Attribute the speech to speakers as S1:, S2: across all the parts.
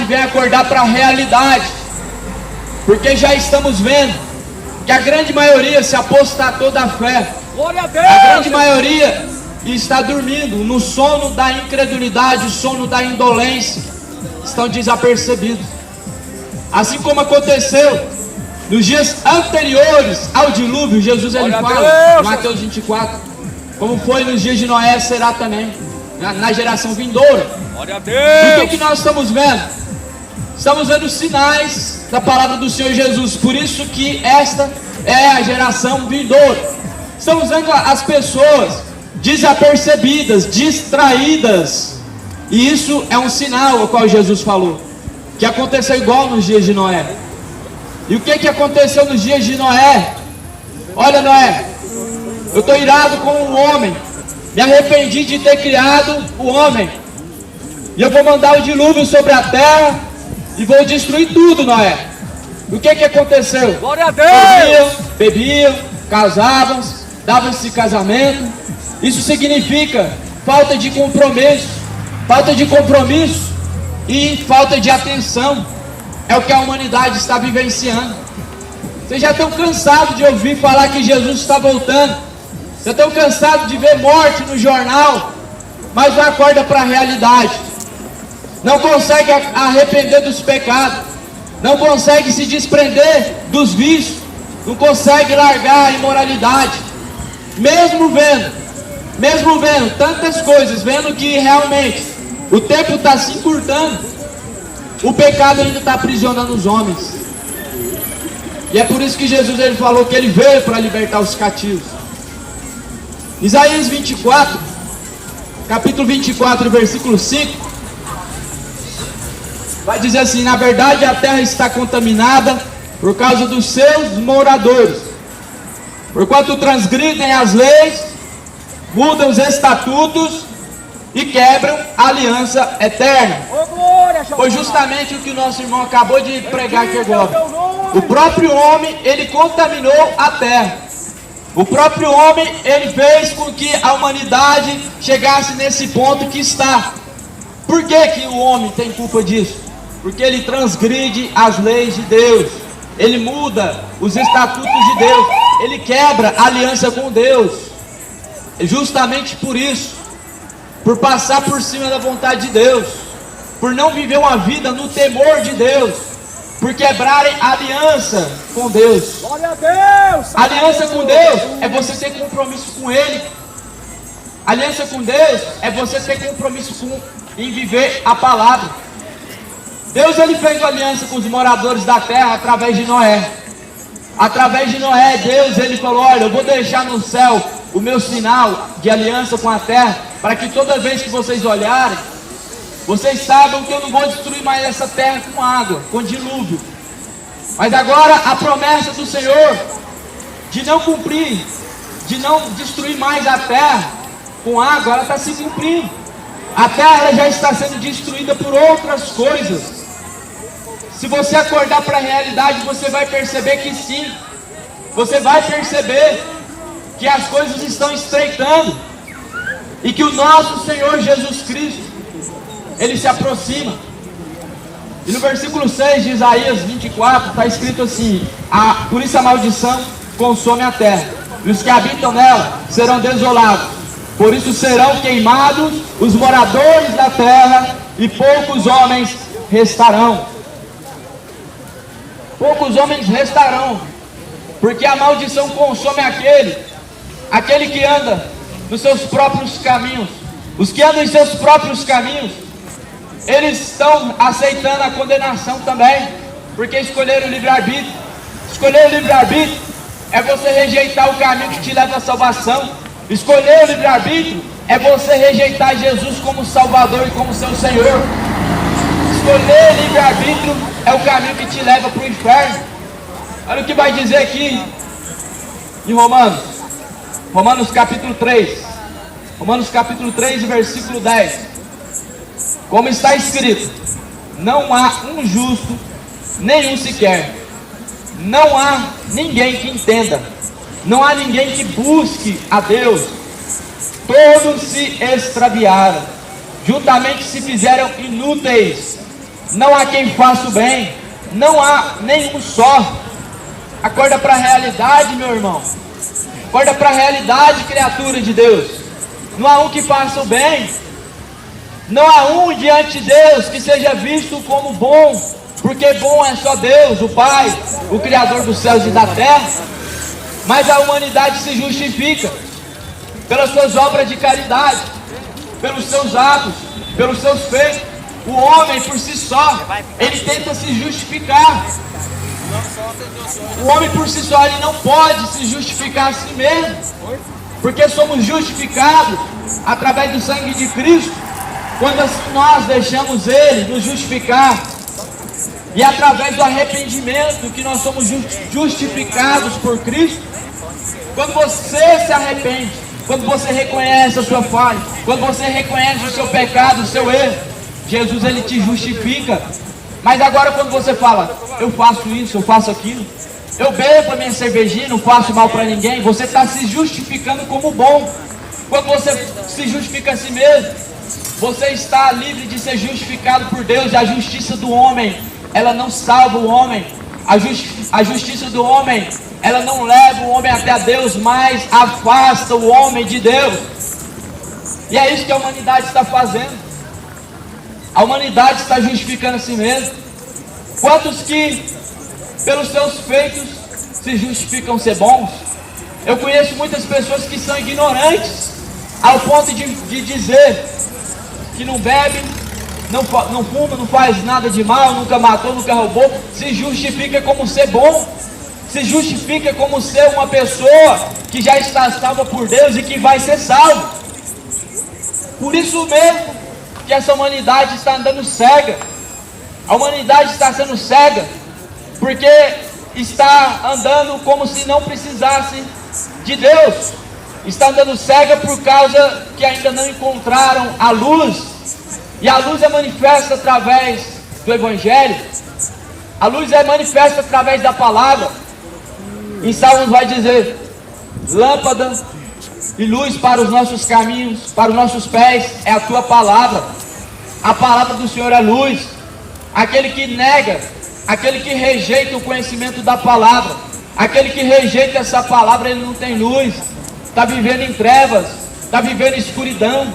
S1: vem acordar para a realidade, porque já estamos vendo que a grande maioria se apostatou da fé.
S2: Glória a Deus!
S1: A grande maioria está dormindo no sono da incredulidade, o sono da indolência, estão desapercebidos. Assim como aconteceu nos dias anteriores ao dilúvio, Jesus ele fala, Mateus 24, como foi nos dias de Noé, será também na geração vindoura.
S2: Glória a
S1: E
S2: Deus!
S1: o que nós estamos vendo? Estamos vendo sinais da palavra do Senhor Jesus, por isso que esta é a geração vindoura. Estamos vendo as pessoas desapercebidas, distraídas, e isso é um sinal ao qual Jesus falou, que aconteceu igual nos dias de Noé. E o que aconteceu nos dias de Noé? Olha, Noé, eu estou irado com o homem, me arrependi de ter criado o homem, e eu vou mandar o dilúvio sobre a terra, e vou destruir tudo, Noé. E o que aconteceu?
S2: Glória a Deus!
S1: Bebiam, casavam-se, davam-se casamento. Isso significa falta de compromisso e falta de atenção. É o que a humanidade está vivenciando. Vocês já estão cansados de ouvir falar que Jesus está voltando. Já estão cansados de ver morte no jornal, mas não acorda para a realidade. Não consegue arrepender dos pecados, não consegue se desprender dos vícios, não consegue largar a imoralidade, mesmo vendo tantas coisas, vendo que realmente o tempo está se encurtando, o pecado ainda está aprisionando os homens. E é por isso que Jesus ele falou que ele veio para libertar os cativos. Isaías 24, capítulo 24, versículo 5, vai dizer assim: na verdade a terra está contaminada por causa dos seus moradores, porquanto transgridem as leis, mudam os estatutos e quebram a aliança eterna. Foi justamente o que o nosso irmão acabou de pregar aqui agora. O próprio homem, ele contaminou a terra. O próprio homem, ele fez com que a humanidade chegasse nesse ponto que está. Por que o homem tem culpa disso? Porque ele transgride as leis de Deus, ele muda os estatutos de Deus, ele quebra a aliança com Deus. Justamente por isso, por passar por cima da vontade de Deus, por não viver uma vida no temor de Deus, por quebrarem a aliança com Deus.
S2: Glória a Deus!
S1: A aliança com Deus é você ter compromisso com Ele. A aliança com Deus é você ter compromisso em viver a palavra. Deus ele fez uma aliança com os moradores da terra através de Noé. Através de Noé, Deus ele falou: olha, eu vou deixar no céu o meu sinal de aliança com a terra, para que toda vez que vocês olharem, vocês saibam que eu não vou destruir mais essa terra com água, com dilúvio. Mas agora a promessa do Senhor de não cumprir, de não destruir mais a terra com água, ela está se cumprindo. A terra já está sendo destruída por outras coisas. Se você acordar para a realidade, você vai perceber que sim. Você vai perceber que as coisas estão estreitando e que o nosso Senhor Jesus Cristo, Ele se aproxima. E no versículo 6 de Isaías 24 está escrito assim: por isso a maldição consome a terra, e os que habitam nela serão desolados. Por isso serão queimados os moradores da terra, e poucos homens restarão. Poucos homens restarão, porque a maldição consome aquele que anda nos seus próprios caminhos. Os que andam em seus próprios caminhos, eles estão aceitando a condenação também, porque escolheram o livre-arbítrio. Escolher o livre-arbítrio é você rejeitar o caminho que te leva à salvação. Escolher o livre-arbítrio é você rejeitar Jesus como Salvador e como seu Senhor. Escolher o livre-arbítrio é o caminho que te leva para o inferno. Olha o que vai dizer aqui em Romanos capítulo 3. Romanos capítulo 3, versículo 10. Como está escrito: não há um justo, nenhum sequer. Não há ninguém que entenda. Não há ninguém que busque a Deus. Todos se extraviaram, juntamente se fizeram inúteis. não há quem faça o bem, não há nenhum só. Acorda para a realidade, meu irmão. Acorda para a realidade, criatura de Deus. Não há um que faça o bem. Não há um diante de Deus que seja visto como bom, porque bom é só Deus, o Pai, o Criador dos céus e da terra. Mas a humanidade se justifica pelas suas obras de caridade, pelos seus atos, pelos seus feitos. O homem por si só, ele tenta se justificar. O homem por si só, ele não pode se justificar a si mesmo, porque somos justificados através do sangue de Cristo, quando nós deixamos Ele nos justificar, e através do arrependimento que nós somos justificados por Cristo. Quando você se arrepende, quando você reconhece a sua falha, quando você reconhece o seu pecado, o seu erro, Jesus, Ele te justifica. Mas agora quando você fala, eu faço isso, eu faço aquilo, eu bebo a minha cervejinha, não faço mal para ninguém, você está se justificando como bom. Quando você se justifica a si mesmo, você está livre de ser justificado por Deus. E a justiça do homem, ela não salva o homem. A justiça do homem, ela não leva o homem até a Deus, mas afasta o homem de Deus. E é isso que a humanidade está fazendo. A humanidade está justificando a si mesma. Quantos que pelos seus feitos se justificam ser bons? Eu conheço muitas pessoas que são ignorantes ao ponto de dizer que não bebe, não fuma, não faz nada de mal, nunca matou, nunca roubou, se justifica como ser bom, se justifica como ser uma pessoa que já está salva por Deus e que vai ser salvo. Por isso mesmo que essa humanidade está andando cega. A humanidade está sendo cega porque está andando como se não precisasse de Deus. Está andando cega por causa que ainda não encontraram a luz. E a luz é manifesta através do Evangelho. A luz é manifesta através da palavra. Em Salmos vai dizer: lâmpada e luz para os nossos caminhos, para os nossos pés, é a tua palavra. A palavra do Senhor é luz. Aquele que nega, aquele que rejeita o conhecimento da palavra, aquele que rejeita essa palavra, ele não tem luz. Está vivendo em trevas, está vivendo em escuridão.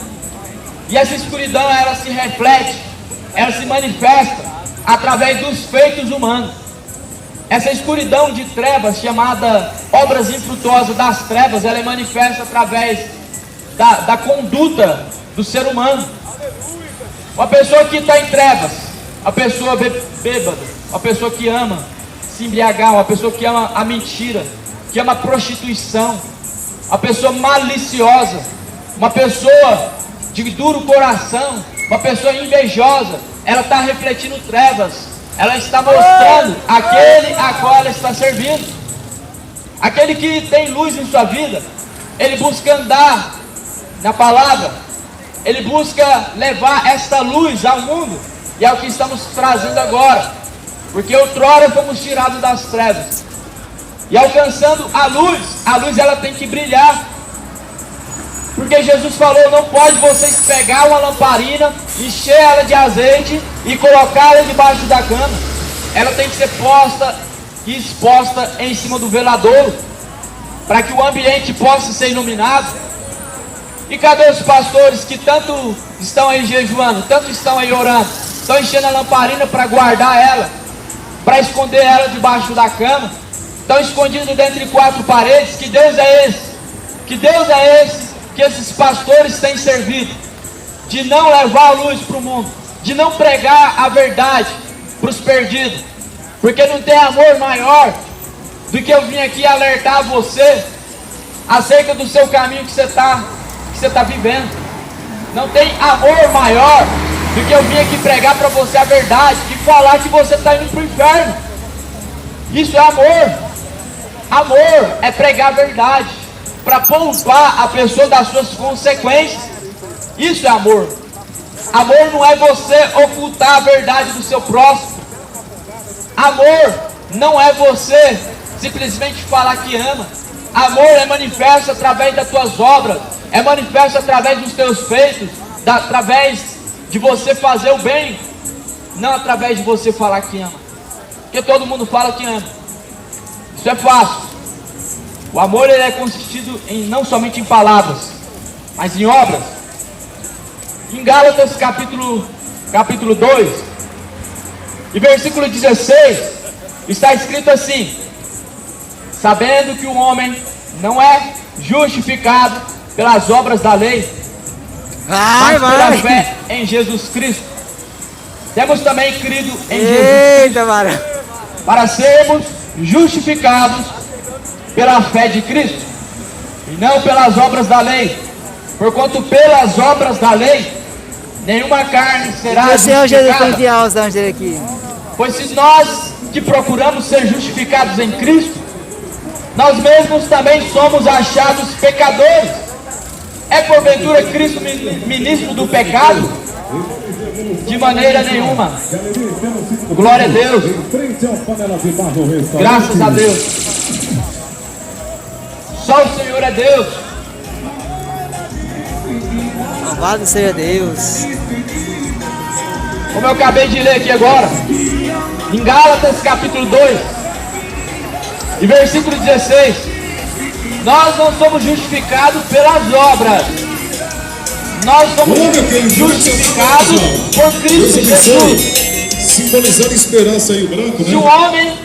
S1: E essa escuridão, ela se reflete, ela se manifesta através dos feitos humanos. Essa escuridão de trevas, chamada obras infrutuosas das trevas, ela é manifesta através da conduta do ser humano. Uma pessoa que está em trevas, uma pessoa bêbada, uma pessoa que ama se embriagar, uma pessoa que ama a mentira, que ama a prostituição, uma pessoa maliciosa, uma pessoa de duro coração, uma pessoa invejosa, ela está refletindo trevas, ela está mostrando aquele a qual ela está servindo. Aquele que tem luz em sua vida, ele busca andar na palavra, ele busca levar esta luz ao mundo, e é o que estamos trazendo agora, porque outrora fomos tirados das trevas, e alcançando a luz ela tem que brilhar, porque Jesus falou: não pode vocês pegar uma lamparina, encher ela de azeite e colocá-la debaixo da cama. Ela tem que ser posta e exposta em cima do veladouro, para que o ambiente possa ser iluminado. E cadê os pastores que tanto estão aí jejuando, tanto estão aí orando, estão enchendo a lamparina para guardar ela, para esconder ela debaixo da cama, estão escondidos dentro de quatro paredes? Que Deus é esse? Que Deus é esse que esses pastores têm servido? De não levar a luz para o mundo, de não pregar a verdade para os perdidos, porque não tem amor maior do que eu vim aqui alertar você acerca do seu caminho que você está vivendo. Não tem amor maior do que eu vim aqui pregar para você a verdade e falar que você está indo para o inferno. Isso é amor. Amor é pregar a verdade para poupar a pessoa das suas consequências. Isso é amor. Amor não é você ocultar a verdade do seu próximo. Amor não é você simplesmente falar que ama. Amor é manifesto através das tuas obras, é manifesto através dos teus feitos, através de você fazer o bem. não através de você falar que ama. Porque todo mundo fala que ama. Isso é fácil. O amor ele é consistido não somente em palavras, mas em obras. Em Gálatas capítulo 2, e versículo 16, está escrito assim: sabendo que o homem não é justificado pelas obras da lei, mas pela fé em Jesus Cristo. Temos também crido em Jesus Cristo para sermos justificados pela fé de Cristo, e não pelas obras da lei, porquanto pelas obras da lei nenhuma carne será justificada. Pois se nós que procuramos ser justificados em Cristo, nós mesmos também somos achados pecadores. É porventura Cristo ministro do pecado? De maneira nenhuma. Glória a Deus. Graças a Deus. Só o Senhor é Deus.
S3: Louvado seja Deus.
S1: Como eu acabei de ler aqui agora, em Gálatas capítulo 2, e versículo 16, nós não somos justificados pelas obras, nós somos justificados por Cristo Jesus.
S4: Simbolizando esperança aí, o branco, né?
S1: Se o homem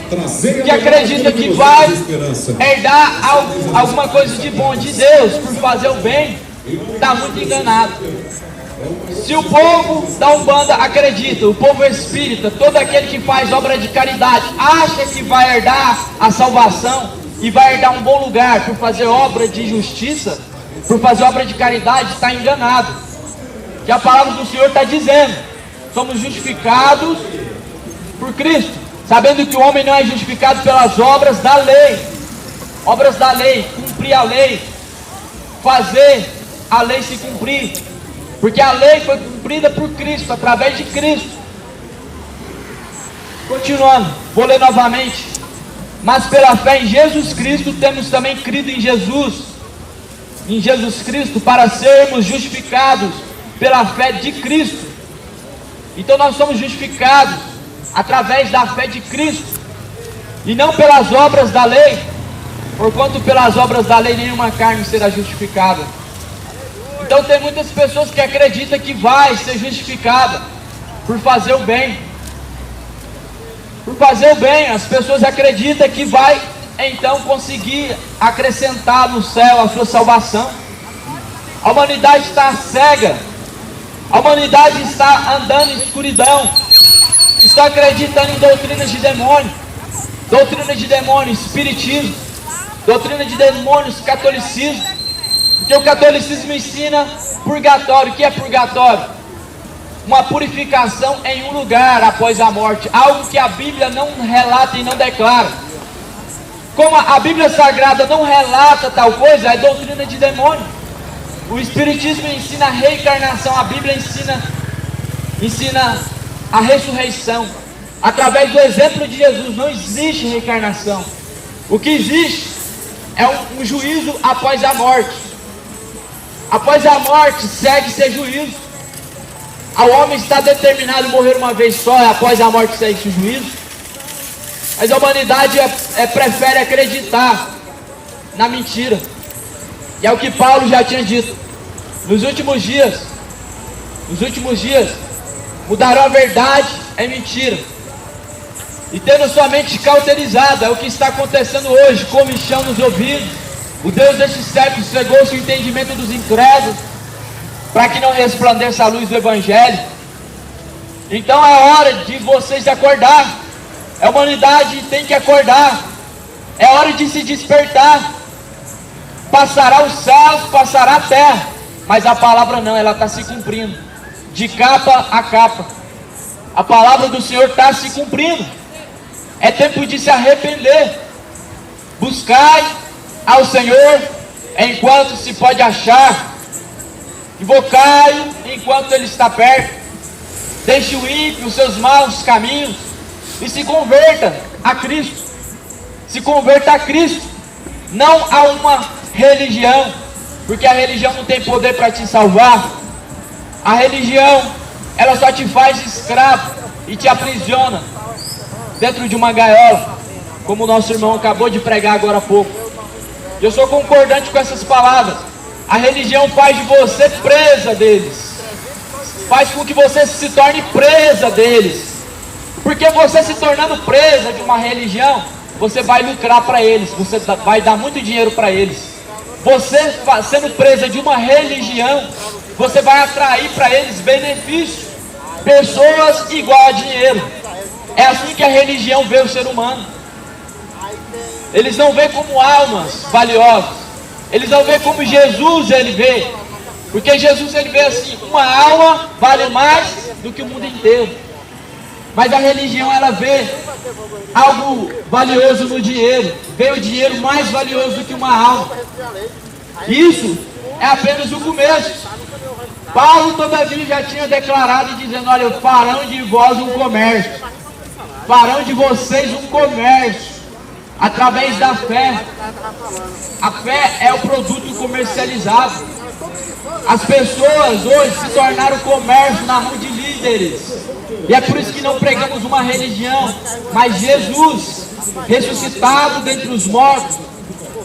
S1: que acredita que vai herdar alguma coisa de bom de Deus por fazer o bem, está muito enganado. Se o povo da Umbanda acredita, o povo espírita, todo aquele que faz obra de caridade, acha que vai herdar a salvação e vai herdar um bom lugar por fazer obra de justiça, por fazer obra de caridade, está enganado. Que a palavra do Senhor está dizendo: somos justificados por Cristo, sabendo que o homem não é justificado pelas obras da lei. Obras da lei, cumprir a lei, fazer a lei se cumprir, porque a lei foi cumprida por Cristo, através de Cristo. Continuando, vou ler novamente. Mas pela fé em Jesus Cristo temos também crido em Jesus Cristo, para sermos justificados pela fé de Cristo. Então nós somos justificados através da fé de Cristo, e não pelas obras da lei, porquanto pelas obras da lei nenhuma carne será justificada. Então tem muitas pessoas que acreditam que vai ser justificada por fazer o bem. Por fazer o bem, as pessoas acreditam que vai então conseguir acrescentar no céu a sua salvação. A humanidade está cega, a humanidade está andando em escuridão, está acreditando em doutrinas de demônio, espiritismo, doutrina de demônios, catolicismo. Porque o catolicismo ensina purgatório. O que é purgatório? Uma purificação em um lugar após a morte, algo que a Bíblia não relata e não declara. Como a Bíblia Sagrada não relata tal coisa, é doutrina de demônio. O espiritismo ensina a reencarnação, a Bíblia ensina a ressurreição. Através do exemplo de Jesus não existe reencarnação. O que existe é um juízo após a morte. Após a morte segue-se juízo. O homem está determinado a morrer uma vez só, e após a morte segue-se o juízo. Mas a humanidade prefere acreditar na mentira. E é o que Paulo já tinha dito. Nos últimos dias, mudarão a verdade em mentira, e tendo sua mente cauterizada. É o que está acontecendo hoje, comichão nos ouvidos. O Deus deste século cegou-se o entendimento dos incrédulos, para que não resplandeça a luz do Evangelho. Então é hora de vocês acordar. A humanidade tem que acordar. É hora de se despertar. Passará os céus, passará a terra, mas a palavra não, ela está se cumprindo, de capa a capa. A palavra do Senhor está se cumprindo. É tempo de se arrepender. Buscai ao Senhor enquanto se pode achar, invocai enquanto Ele está perto. Deixe o ímpio os seus maus caminhos e se converta a Cristo. Se converta a Cristo, não a uma religião, porque a religião não tem poder para te salvar. A religião ela só te faz escravo e te aprisiona dentro de uma gaiola, como o nosso irmão acabou de pregar agora há pouco. Eu sou concordante com essas palavras. A religião faz de você presa deles, faz com que você se torne presa deles, porque você se tornando presa de uma religião, você vai lucrar para eles, você vai dar muito dinheiro para eles. Você sendo presa de uma religião, você vai atrair para eles benefícios, pessoas igual a dinheiro. É assim que a religião vê o ser humano. Eles não vê como almas valiosas, eles não vê como Jesus ele vê, porque Jesus ele vê assim: uma alma vale mais do que o mundo inteiro. Mas a religião ela vê algo valioso no dinheiro, vê o dinheiro mais valioso do que uma alma. Isso é apenas o começo. Paulo todavia já tinha declarado dizendo: olha, farão de vós um comércio, farão de vocês um comércio através da fé. A fé é o produto comercializado. As pessoas hoje se tornaram comércio na mão de líderes, e é por isso que não pregamos uma religião, mas Jesus ressuscitado dentre os mortos,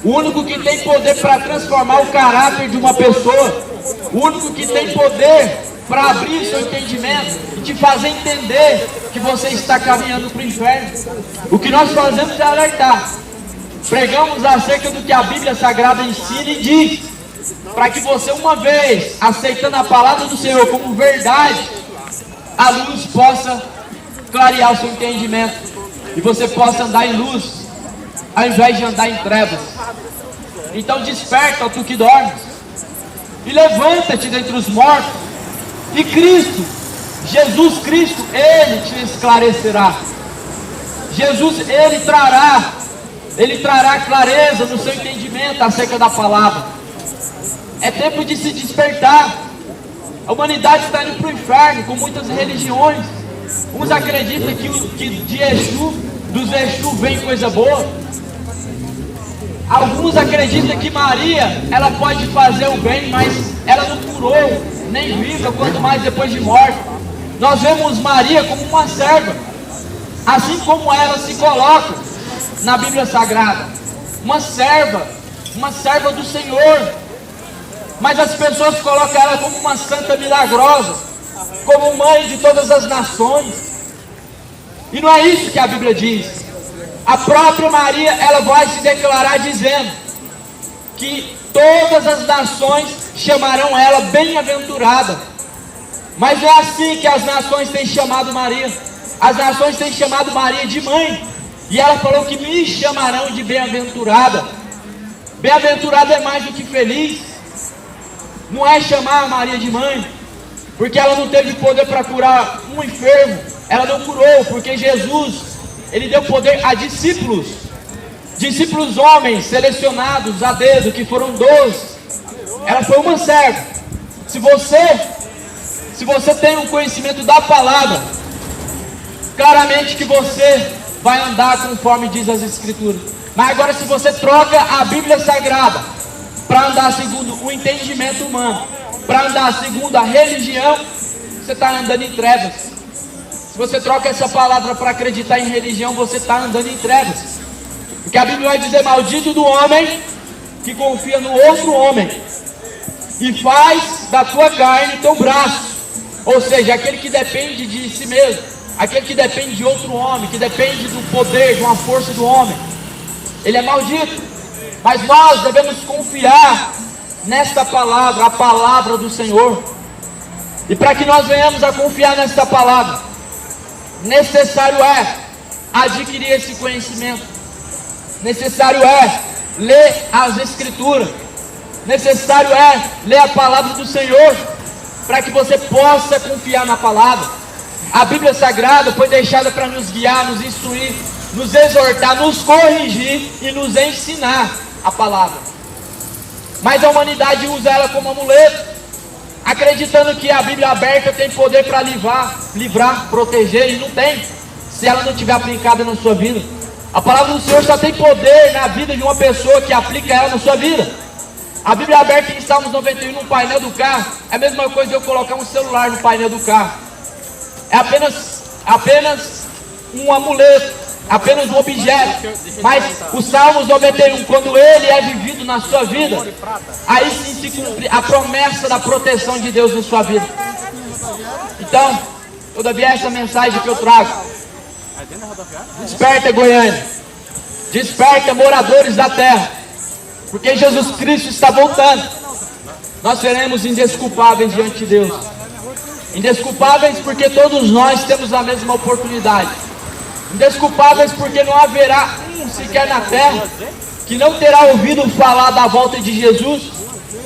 S1: o único que tem poder para transformar o caráter de uma pessoa, o único que tem poder para abrir seu entendimento e te fazer entender que você está caminhando para o inferno. O que nós fazemos é alertar, pregamos acerca do que a Bíblia Sagrada ensina e diz, para que você, uma vez aceitando a palavra do Senhor como verdade, a luz possa clarear o seu entendimento e você possa andar em luz ao invés de andar em trevas. Então desperta, tu que dormes, e levanta-te dentre os mortos, e Cristo, Jesus Cristo, Ele te esclarecerá. Jesus, Ele trará clareza no seu entendimento acerca da palavra. É tempo de se despertar. A humanidade está indo para o inferno com muitas religiões. Uns acreditam que de Exu, dos Exu vem coisa boa. Alguns acreditam que Maria, ela pode fazer o bem, mas ela não curou, nem viva, quanto mais depois de morte. Nós vemos Maria como uma serva, assim como ela se coloca na Bíblia Sagrada, uma serva do Senhor. Mas as pessoas colocam ela como uma santa milagrosa, como mãe de todas as nações. E não é isso que a Bíblia diz. A própria Maria, ela vai se declarar dizendo que todas as nações chamarão ela bem-aventurada. Mas não é assim que as nações têm chamado Maria. As nações têm chamado Maria de mãe, e ela falou que me chamarão de bem-aventurada. Bem-aventurada é mais do que feliz. Não é chamar a Maria de mãe, porque ela não teve poder para curar um enfermo. Ela não curou, porque Jesus, Ele deu poder a discípulos homens selecionados a dedo, que foram 12. Ela foi uma serva. Se você tem um conhecimento da palavra, claramente que você vai andar conforme diz as Escrituras. Mas agora, se você troca a Bíblia Sagrada para andar segundo o entendimento humano, para andar segundo a religião, você está andando em trevas. Se você troca essa palavra para acreditar em religião, você está andando em trevas. Porque a Bíblia vai dizer: maldito do homem que confia no outro homem e faz da tua carne teu braço. Ou seja, aquele que depende de si mesmo, aquele que depende de outro homem, que depende do poder, de uma força do homem, ele é maldito. Mas nós devemos confiar nesta palavra, a palavra do Senhor. E para que nós venhamos a confiar nesta palavra, necessário é adquirir esse conhecimento, necessário é ler as Escrituras, necessário é ler a palavra do Senhor, para que você possa confiar na palavra. A Bíblia Sagrada foi deixada para nos guiar, nos instruir, nos exortar, nos corrigir e nos ensinar a palavra. Mas a humanidade usa ela como amuleto, acreditando que a Bíblia aberta tem poder para livrar, proteger, e não tem, se ela não estiver aplicada na sua vida. A palavra do Senhor só tem poder na vida de uma pessoa que aplica ela na sua vida. A Bíblia aberta em Salmos 91 no painel do carro é a mesma coisa de eu colocar um celular no painel do carro. é apenas um amuleto, apenas um objeto. Mas o Salmos 91, quando ele é vivido na sua vida, aí sim se cumpre a promessa da proteção de Deus na sua vida. Então, todavia essa mensagem que eu trago: desperta, Goiânia, desperta, moradores da terra, porque Jesus Cristo está voltando. Nós seremos indesculpáveis diante de Deus. Indesculpáveis porque todos nós temos a mesma oportunidade. Indesculpáveis porque não haverá um sequer na terra que não terá ouvido falar da volta de Jesus,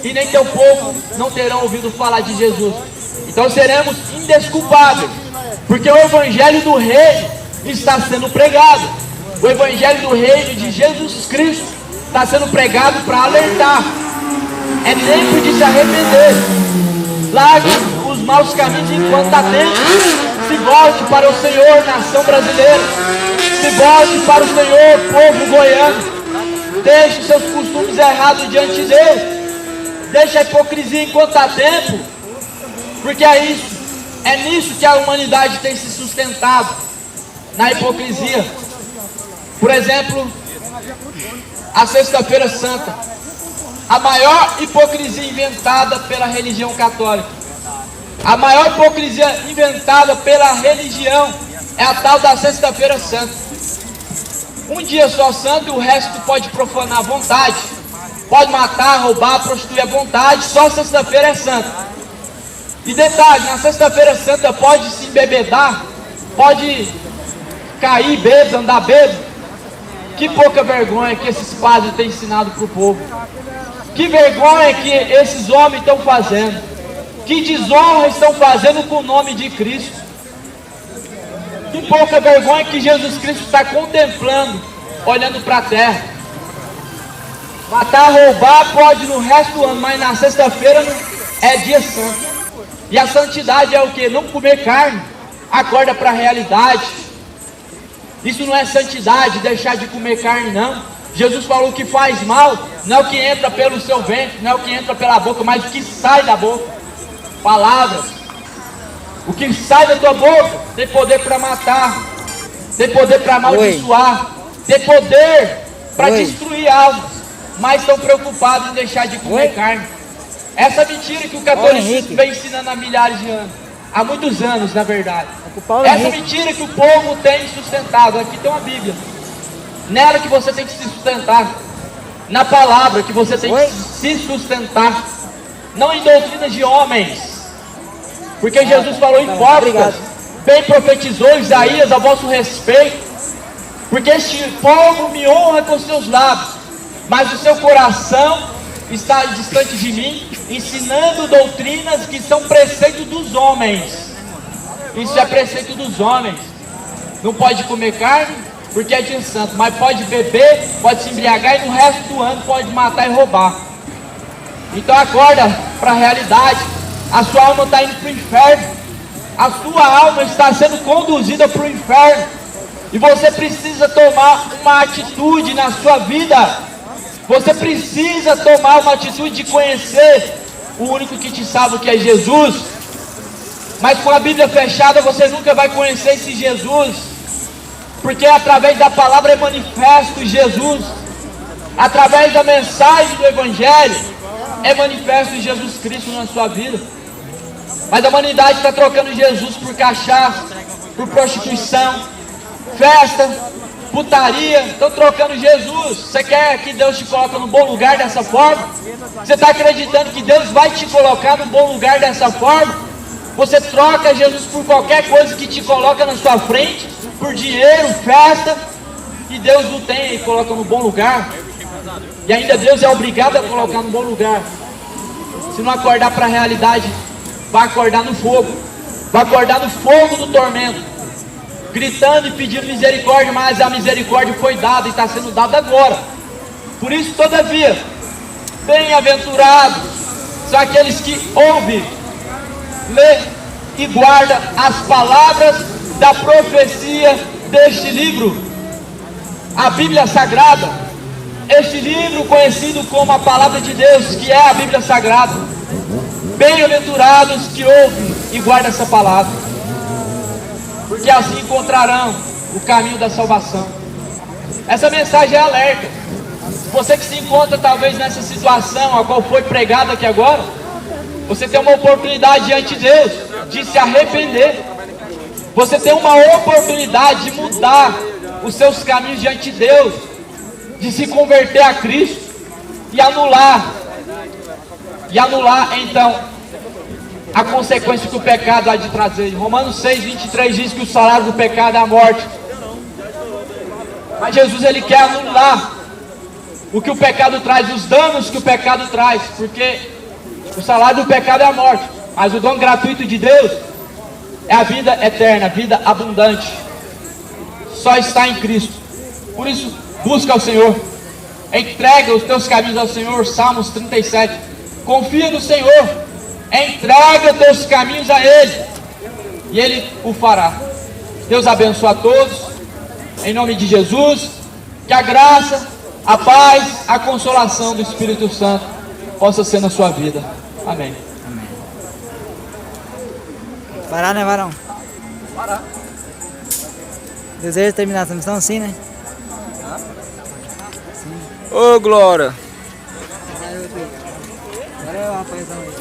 S1: e nem teu povo não terão ouvido falar de Jesus. Então seremos indesculpáveis, porque o Evangelho do Reino está sendo pregado. O Evangelho do Reino de Jesus Cristo está sendo pregado para alertar. É tempo de se arrepender. Largue os maus caminhos enquanto há tempo. Se volte para o Senhor, nação brasileira. Se volte para o Senhor, povo goiano. Deixe seus costumes errados diante dele. Deixe a hipocrisia enquanto há tempo. Porque é nisso que a humanidade tem se sustentado, na hipocrisia. Por exemplo, a Sexta-feira Santa, a maior hipocrisia inventada pela religião católica. A maior hipocrisia inventada pela religião é a tal da Sexta-feira Santa. Um dia só santo e o resto pode profanar à vontade. Pode matar, roubar, prostituir à vontade. Só sexta-feira é santa. E detalhe, na Sexta-feira Santa pode se embebedar, pode cair bêbado, andar bêbado. Que pouca vergonha que esses padres têm ensinado para o povo. Que vergonha que esses homens estão fazendo. Que desonra estão fazendo com o nome de Cristo. Que pouca vergonha que Jesus Cristo está contemplando, olhando para a terra. Matar, roubar pode no resto do ano, mas na sexta-feira é dia santo. E a santidade é o que? Não comer carne. Acorda para a realidade. Isso não é santidade, deixar de comer carne, não. Jesus falou que faz mal, não é o que entra pelo seu ventre, não é o que entra pela boca, mas o que sai da boca. Palavras. O que sai da tua boca tem poder para matar, tem poder para amaldiçoar, tem poder para destruir almas. Mas estão preocupados em deixar de comer carne. Essa mentira que o catolicismo vem ensinando há milhares de anos, há muitos anos na verdade. Essa mentira que o povo tem sustentado. Aqui tem uma Bíblia, nela que você tem que se sustentar, na palavra que você tem que se sustentar, não em doutrinas de homens, porque Jesus falou: hipócritas, bem profetizou Isaías a vosso respeito, porque este povo me honra com seus lábios, mas o seu coração está distante de mim, ensinando doutrinas que são preceito dos homens. Isso é preceito dos homens. Não pode comer carne porque é dia santo, mas pode beber, pode se embriagar e no resto do ano pode matar e roubar. Então acorda para a realidade. A sua alma está indo para o inferno. A sua alma está sendo conduzida para o inferno. E você precisa tomar uma atitude na sua vida. Você precisa tomar uma atitude de conhecer o único que te salva, que é Jesus. Mas com a Bíblia fechada você nunca vai conhecer esse Jesus, porque através da palavra é manifesto Jesus. Através da mensagem do Evangelho é manifesto Jesus Cristo na sua vida. Mas a humanidade está trocando Jesus por cachaça, por prostituição, festa, putaria. Estão trocando Jesus. Você quer que Deus te coloque no bom lugar dessa forma? Você está acreditando que Deus vai te colocar no bom lugar dessa forma? Você troca Jesus por qualquer coisa que te coloca na sua frente, por dinheiro, festa, e Deus não tem e coloca no bom lugar. E ainda Deus é obrigado a colocar no bom lugar. Se não acordar para a realidade, vai acordar no fogo. Vai acordar no fogo do tormento, gritando e pedindo misericórdia, mas a misericórdia foi dada e está sendo dada agora. Por isso, todavia, bem-aventurados são aqueles que ouvem, lê e guarda as palavras da profecia deste livro, a Bíblia Sagrada. Este livro conhecido como a Palavra de Deus, que é a Bíblia Sagrada. Bem-aventurados que ouvem e guardam essa palavra. porque assim encontrarão o caminho da salvação. Essa mensagem é alerta. Você que se encontra talvez nessa situação a qual foi pregada aqui agora, você tem uma oportunidade diante de Deus de se arrepender. Você tem uma oportunidade de mudar os seus caminhos diante de Deus, de se converter a Cristo e anular então a consequência que o pecado há de trazer. Romanos 6, 23 diz que o salário do pecado é a morte. Mas Jesus, ele quer anular o que o pecado traz, os danos que o pecado traz, porque o salário do pecado é a morte, mas o dom gratuito de Deus é a vida eterna, a vida abundante. Só está em Cristo. Por isso, busca ao Senhor, entrega os teus caminhos ao Senhor. Salmos 37. Confia no Senhor, entrega os teus caminhos a Ele, e Ele o fará. Deus abençoe a todos, em nome de Jesus. Que a graça, a paz, a consolação do Espírito Santo possa ser na sua vida. Amém.
S3: Parar, né, varão?
S1: Parar.
S3: Deseja terminar essa missão assim, né?
S2: Ô, Glória!
S3: Valeu, rapazão.